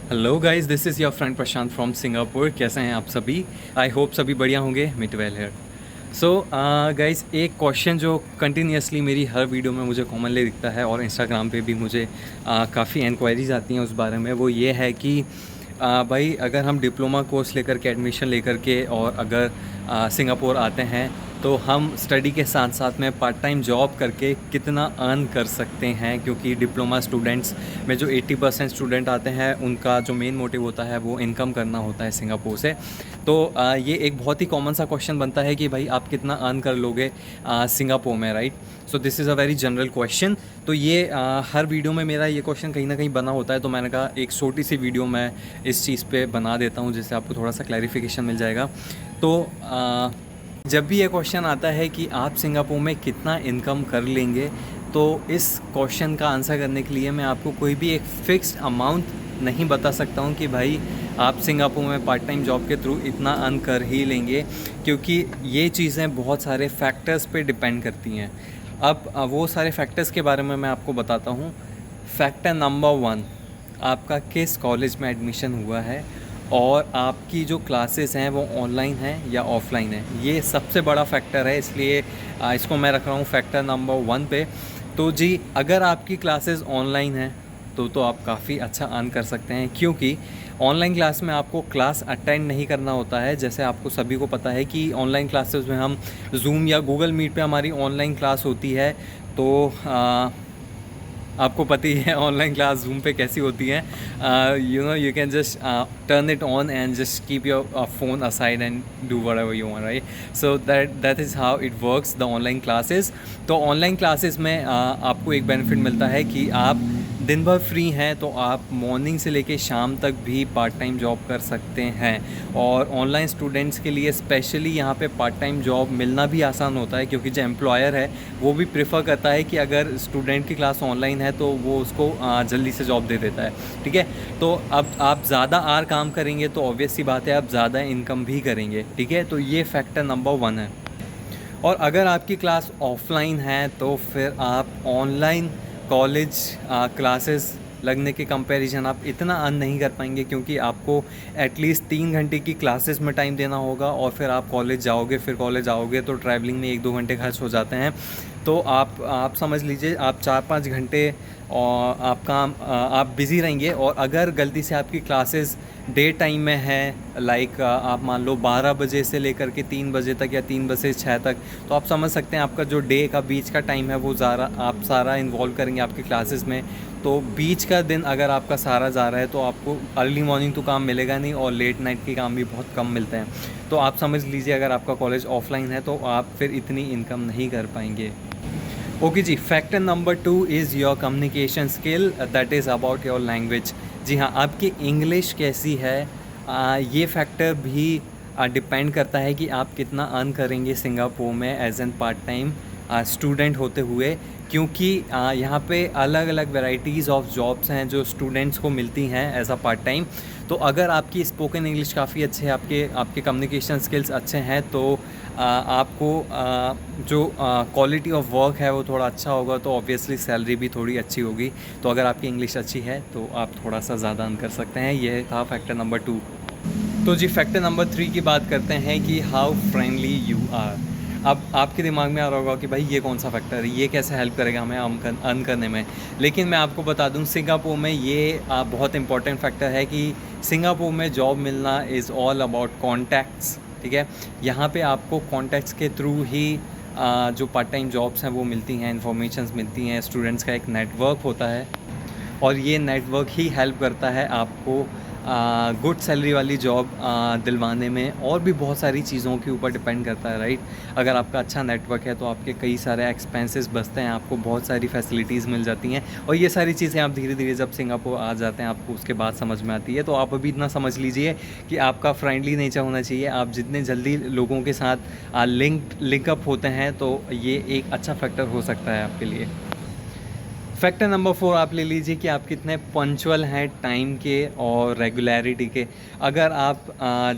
Hello guys, this is your friend Prashant from Singapore. कैसे हैं आप सभी? आई होप सभी बढ़िया होंगे। मिट वेल हेयर। सो गाइस, एक क्वेश्चन जो कंटिन्यूसली मेरी हर वीडियो में मुझे कॉमनली दिखता है और इंस्टाग्राम पे भी मुझे काफ़ी इंक्वायरीज आती हैं उस बारे में, वो ये है कि भाई, अगर हम डिप्लोमा कोर्स लेकर के एडमिशन लेकर के और अगर सिंगापुर आते हैं तो हम स्टडी के साथ साथ में पार्ट टाइम जॉब करके कितना अर्न कर सकते हैं, क्योंकि डिप्लोमा स्टूडेंट्स में जो 80% स्टूडेंट आते हैं उनका जो मेन मोटिव होता है वो इनकम करना होता है सिंगापुर से। तो ये एक बहुत ही कॉमन सा क्वेश्चन बनता है कि भाई आप कितना अर्न कर लोगे सिंगापुर में, right? So this is a very general question. तो ये हर वीडियो में मेरा ये क्वेश्चन कहीं ना कहीं बना होता है, तो मैंने कहा एक छोटी सी वीडियो मैं इस चीज़ पे बना देता हूँ जिससे आपको थोड़ा सा क्लैरिफिकेशन मिल जाएगा। तो जब भी ये क्वेश्चन आता है कि आप सिंगापुर में कितना इनकम कर लेंगे, तो इस क्वेश्चन का आंसर करने के लिए मैं आपको कोई भी एक फ़िक्स्ड अमाउंट नहीं बता सकता हूँ कि भाई आप सिंगापुर में पार्ट टाइम जॉब के थ्रू इतना अर्न कर ही लेंगे, क्योंकि ये चीज़ें बहुत सारे फैक्टर्स पे डिपेंड करती हैं। अब वो सारे फैक्टर्स के बारे में मैं आपको बताता हूँ। फैक्टर नंबर 1, आपका किस कॉलेज में एडमिशन हुआ है और आपकी जो क्लासेस हैं वो ऑनलाइन हैं या ऑफ़लाइन है। ये सबसे बड़ा फैक्टर है, इसलिए इसको मैं रख रहा हूँ फैक्टर नंबर 1 पे। तो जी, अगर आपकी क्लासेस ऑनलाइन हैं तो आप काफ़ी अच्छा अर्न कर सकते हैं, क्योंकि ऑनलाइन क्लास में आपको क्लास अटेंड नहीं करना होता है। जैसे आपको सभी को पता है कि ऑनलाइन क्लासेस में हम जूम या गूगल मीट पे हमारी ऑनलाइन क्लास होती है। तो आपको पता ही है ऑनलाइन क्लास जूम पे कैसी होती है। You can just turn it on and just keep your phone aside and do whatever you want, right? So that is how it works the online classes. तो ऑनलाइन क्लासेस में आपको एक benefit मिलता है कि आप दिन भर फ्री हैं तो आप मॉर्निंग से लेके शाम तक भी पार्ट टाइम जॉब कर सकते हैं। और ऑनलाइन स्टूडेंट्स के लिए स्पेशली यहाँ पे पार्ट टाइम जॉब मिलना भी आसान होता है, क्योंकि जो एम्प्लॉयर है वो भी प्रेफर करता है कि अगर स्टूडेंट की क्लास ऑनलाइन है तो वो उसको जल्दी से जॉब दे देता है, ठीक है? तो अब आप ज़्यादा आर काम करेंगे तो ऑब्वियस सी बात है आप ज़्यादा इनकम भी करेंगे, ठीक है? तो ये फैक्टर नंबर 1 है। और अगर आपकी क्लास ऑफलाइन है तो फिर आप ऑनलाइन कॉलेज क्लासेस लगने के कंपैरिजन आप इतना अर्न नहीं कर पाएंगे, क्योंकि आपको एटलीस्ट 3 घंटे की क्लासेस में टाइम देना होगा और फिर आप कॉलेज जाओगे, फिर कॉलेज आओगे तो ट्रैवलिंग में 1-2 घंटे खर्च हो जाते हैं। तो आप समझ लीजिए आप 4-5 घंटे और आप बिज़ी रहेंगे। और अगर गलती से आपकी क्लासेस डे टाइम में है, लाइक आप मान लो 12 बजे से लेकर के 3 बजे तक या 3 बजे से 6 तक, तो आप समझ सकते हैं आपका जो डे का बीच का टाइम है वो आप सारा इन्वॉल्व करेंगे आपकी क्लासेस में। तो बीच का दिन अगर आपका सारा जा रहा है तो आपको अर्ली मॉर्निंग तो काम मिलेगा नहीं, और लेट नाइट के काम भी बहुत कम मिलते हैं। तो आप समझ लीजिए अगर आपका कॉलेज ऑफलाइन है तो आप फिर इतनी इनकम नहीं कर पाएंगे। ओके जी, factor number 2 is your communication skill, that is about your language. जी हाँ, आपकी इंग्लिश कैसी है, ये फैक्टर भी डिपेंड करता है कि आप कितना अर्न करेंगे सिंगापुर में as an part time student होते हुए, क्योंकि यहाँ पे अलग अलग वैराइटीज़ ऑफ जॉब्स हैं जो स्टूडेंट्स को मिलती हैं एज अ पार्ट टाइम। तो अगर आपकी स्पोकन इंग्लिश काफ़ी अच्छे है, आपके कम्युनिकेशन स्किल्स अच्छे हैं, तो आपको जो क्वालिटी ऑफ वर्क है वो थोड़ा अच्छा होगा, तो ऑब्वियसली सैलरी भी थोड़ी अच्छी होगी। तो अगर आपकी इंग्लिश अच्छी है तो आप थोड़ा सा ज़्यादा अर्न कर सकते हैं। ये था फैक्टर नंबर 2। तो जी, फैक्टर नंबर 3 की बात करते हैं कि हाउ फ्रेंडली यू आर। अब आपके दिमाग में आ रहा होगा कि भाई ये कौन सा फैक्टर है, ये कैसे हेल्प करेगा हमें अर्न करने में। लेकिन मैं आपको बता दूं, सिंगापुर में ये बहुत इंपॉर्टेंट फैक्टर है कि सिंगापुर में जॉब मिलना इज़ ऑल अबाउट कॉन्टैक्ट्स, ठीक है? यहाँ पे आपको कॉन्टैक्ट्स के थ्रू ही जो पार्ट टाइम जॉब्स हैं वो मिलती हैं, इन्फॉर्मेशंस मिलती हैं। स्टूडेंट्स का एक नेटवर्क होता है और ये नेटवर्क ही हेल्प करता है आपको गुड सैलरी वाली जॉब दिलवाने में। और भी बहुत सारी चीज़ों के ऊपर डिपेंड करता है, राइट? अगर आपका अच्छा नेटवर्क है तो आपके कई सारे एक्सपेंसेस बचते हैं, आपको बहुत सारी फैसिलिटीज़ मिल जाती हैं। और ये सारी चीज़ें आप धीरे धीरे जब सिंगापुर आ जाते हैं आपको उसके बाद समझ में आती है। तो आप अभी इतना समझ लीजिए कि आपका फ्रेंडली नेचर होना चाहिए। आप जितने जल्दी लोगों के साथ लिंकअप होते हैं तो ये एक अच्छा फैक्टर हो सकता है आपके लिए। फैक्टर नंबर 4 आप ले लीजिए कि आप कितने पंचुअल हैं टाइम के और रेगुलरिटी के। अगर आप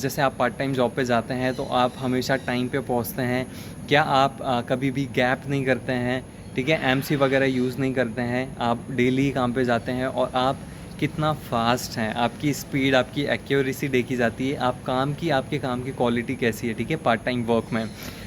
जैसे आप पार्ट टाइम जॉब पे जाते हैं तो आप हमेशा टाइम पे पहुंचते हैं। क्या आप कभी भी गैप नहीं करते हैं, ठीक है? एमसी वगैरह यूज़ नहीं करते हैं, आप डेली काम पे जाते हैं और आप कितना फास्ट हैं, आपकी स्पीड, आपकी एक्यूरेसी देखी जाती है, आपके काम की क्वालिटी कैसी है, ठीक है, पार्ट टाइम वर्क में।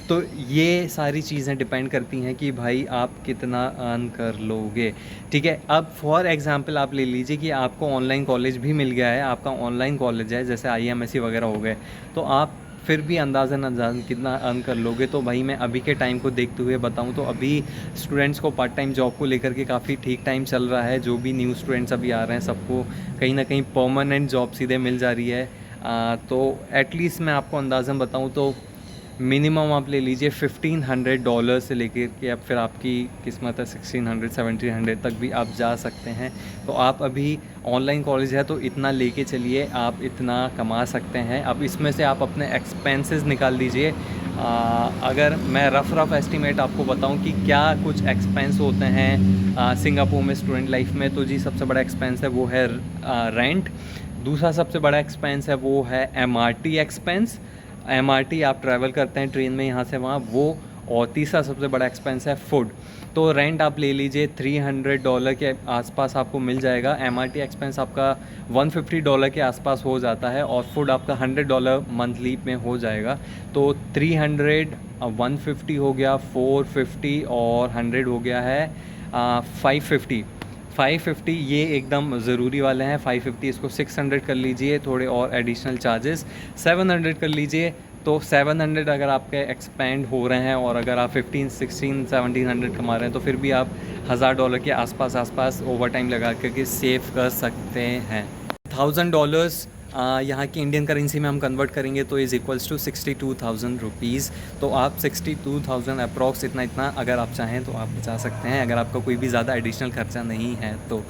तो ये सारी चीज़ें डिपेंड करती हैं कि भाई आप कितना अर्न कर लोगे, ठीक है। अब फॉर एग्ज़ाम्पल आप ले लीजिए कि आपको ऑनलाइन कॉलेज भी मिल गया है, आपका ऑनलाइन कॉलेज है, जैसे IMSC वगैरह हो गए, तो आप फिर भी अंदाज़न कितना अर्न कर लोगे। तो भाई मैं अभी के टाइम को देखते हुए बताऊं तो अभी स्टूडेंट्स को पार्ट टाइम जॉब को लेकर के काफ़ी ठीक टाइम चल रहा है। जो भी न्यू स्टूडेंट्स अभी आ रहे हैं सबको कहीं ना कहीं परमानेंट जॉब सीधे मिल जा रही है। तो एटलीस्ट मैं आपको अंदाज़न बताऊं तो मिनिमम आप ले लीजिए $1500 से लेकर के अब फिर आपकी किस्मत है 1600-1700 तक भी आप जा सकते हैं। तो आप अभी ऑनलाइन कॉलेज है तो इतना लेके चलिए, आप इतना कमा सकते हैं। अब इसमें से आप अपने एक्सपेंसेस निकाल दीजिए। अगर मैं रफ़ एस्टिमेट आपको बताऊं कि क्या कुछ एक्सपेंस होते हैं सिंगापुर में स्टूडेंट लाइफ में, तो जी सबसे बड़ा एक्सपेंस है वो है रेंट। दूसरा सबसे बड़ा एक्सपेंस है वो है MRT एक्सपेंस, MRT आप ट्रैवल करते हैं ट्रेन में यहाँ से वहाँ, वो। और तीसरा सबसे बड़ा एक्सपेंस है फूड। तो रेंट आप ले लीजिए $300 के आसपास आपको मिल जाएगा। MRT एक्सपेंस आपका $150 के आसपास हो जाता है और फूड आपका $100 मंथली में हो जाएगा। तो 300, 150 हो गया, 450 और 100 हो गया है 550 ये एकदम ज़रूरी वाले हैं। 550 इसको 600 कर लीजिए, थोड़े और एडिशनल चार्जेस 700 कर लीजिए। तो 700 अगर आपके एक्सपेंड हो रहे हैं और अगर आप 15, 16, 1700 कमा रहे हैं तो फिर भी आप $1000 के आसपास ओवर टाइम लगा करके सेव कर सकते हैं। $1000 यहाँ की इंडियन करेंसी में हम कन्वर्ट करेंगे तो इज़ इक्वल्स टू 62,000 रुपीज़। तो आप 62,000 अप्रॉक्स इतना अगर आप चाहें तो आप बचा सकते हैं, अगर आपका कोई भी ज़्यादा एडिशनल खर्चा नहीं है तो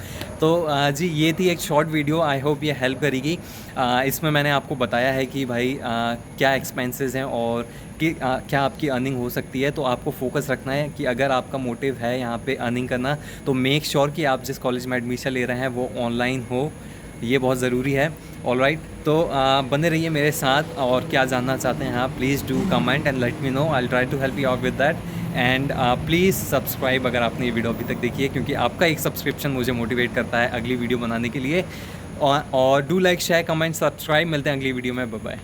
जी ये थी एक शॉर्ट वीडियो। आई होप ये हेल्प करेगी। इसमें मैंने आपको बताया है कि भाई क्या एक्सपेंसेस हैं और कि क्या आपकी अर्निंग हो सकती है। तो आपको फोकस रखना है कि अगर आपका मोटिव है यहाँ पे अर्निंग करना तो मेक श्योर कि आप जिस कॉलेज में एडमिशन ले रहे हैं वो ऑनलाइन हो, ये बहुत ज़रूरी है। ऑलराइट, तो बने रहिए मेरे साथ और क्या जानना चाहते हैं आप please do comment and let me know, I will try to help you out with that. And please subscribe अगर आपने ये वीडियो अभी तक देखी है, क्योंकि आपका एक सब्सक्रिप्शन मुझे मोटिवेट करता है अगली वीडियो बनाने के लिए। और do like, share, comment, subscribe. मिलते हैं अगली वीडियो में, बाय बाय।